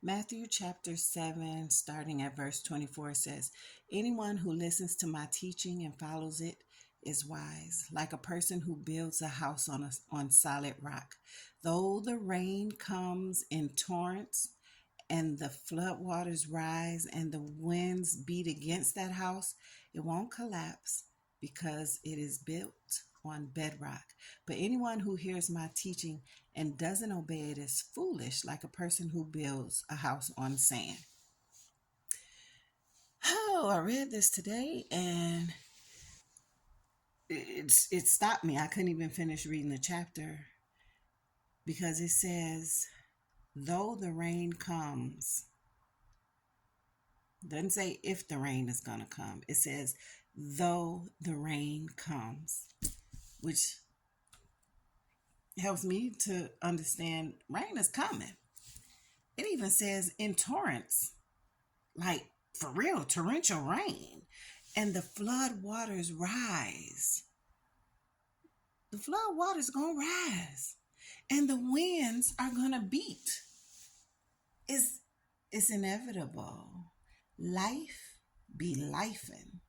Matthew chapter 7, starting at verse 24 says, "Anyone who listens to my teaching and follows it is wise, like a person who builds a house on solid rock. Though the rain comes in torrents and the floodwaters rise and the winds beat against that house, it won't collapse because it is built on bedrock. But anyone who hears my teaching and doesn't obey it is foolish, like a person who builds a house on sand." Oh, I read this today and it stopped me. I couldn't even finish reading the chapter because it says, though the rain comes, doesn't say if the rain is going to come. It says, though the rain comes, which helps me to understand rain is coming. It even says in torrents, like for real, torrential rain, and the flood waters rise. The flood waters gonna rise, and the winds are gonna beat. It's inevitable. Life be lifing.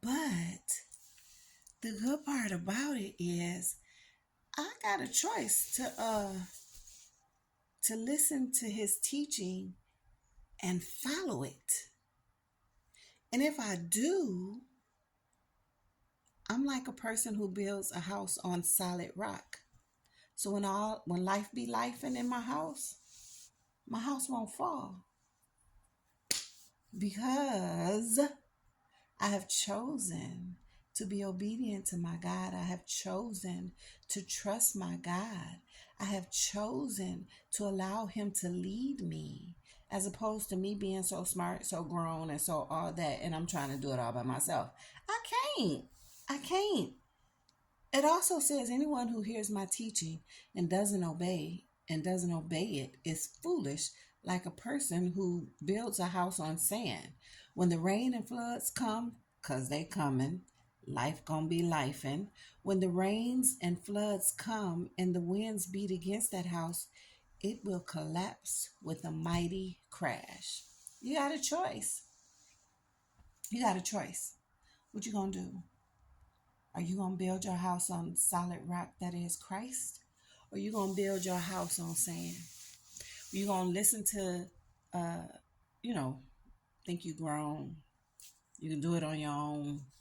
But the good part about it is I got a choice to listen to his teaching and follow it. And if I do, I'm like a person who builds a house on solid rock. So when life be lifing in my house won't fall because I have chosen to be obedient to my God. I have chosen to trust my God. I have chosen to allow him to lead me, as opposed to me being so smart, so grown, and so all that, and I'm trying to do it all by myself. I can't. It also says anyone who hears my teaching and doesn't obey it is foolish, like a person who builds a house on sand. When the rain and floods come, 'cause they coming, life gonna be lifing. When the rains and floods come and the winds beat against that house, it will collapse with a mighty crash. You got a choice. You got a choice. What you gonna do? Are you going to build your house on solid rock that is Christ? Or you going to build your house on sand? Are you going to listen to, you know, think you grown? You can do it on your own.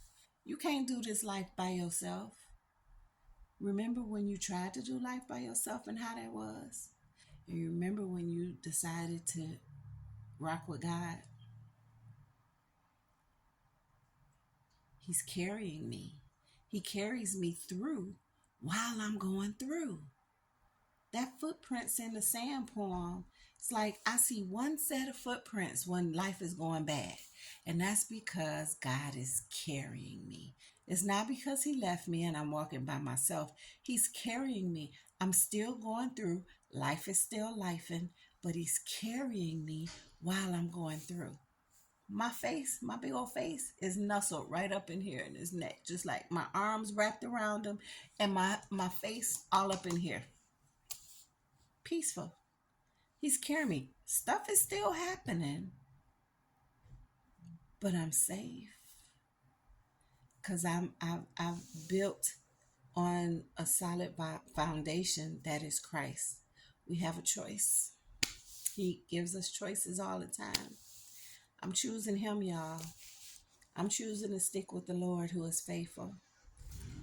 You can't do this life by yourself. Remember when you tried to do life by yourself and how that was? And you remember when you decided to rock with God? He's carrying me. He carries me through while I'm going through. That footprints in the sand poem, it's like I see one set of footprints when life is going bad. And that's because God is carrying me. It's not because he left me and I'm walking by myself. He's carrying me. I'm still going through. Life is still lifing, but he's carrying me while I'm going through. My face, my big old face, is nestled right up in here in his neck, just like my arms wrapped around him and my face all up in here. Peaceful. He's carrying me. Stuff is still happening, but I'm safe because I've built on a solid foundation that is Christ. We have a choice. He gives us choices all the time. I'm choosing him, y'all. I'm choosing to stick with the Lord who is faithful,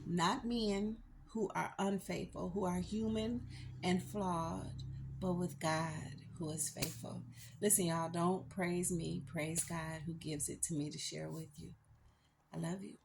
not men who are unfaithful, who are human and flawed, but with God who is faithful. Listen, y'all, don't praise me. Praise God who gives it to me to share with you. I love you.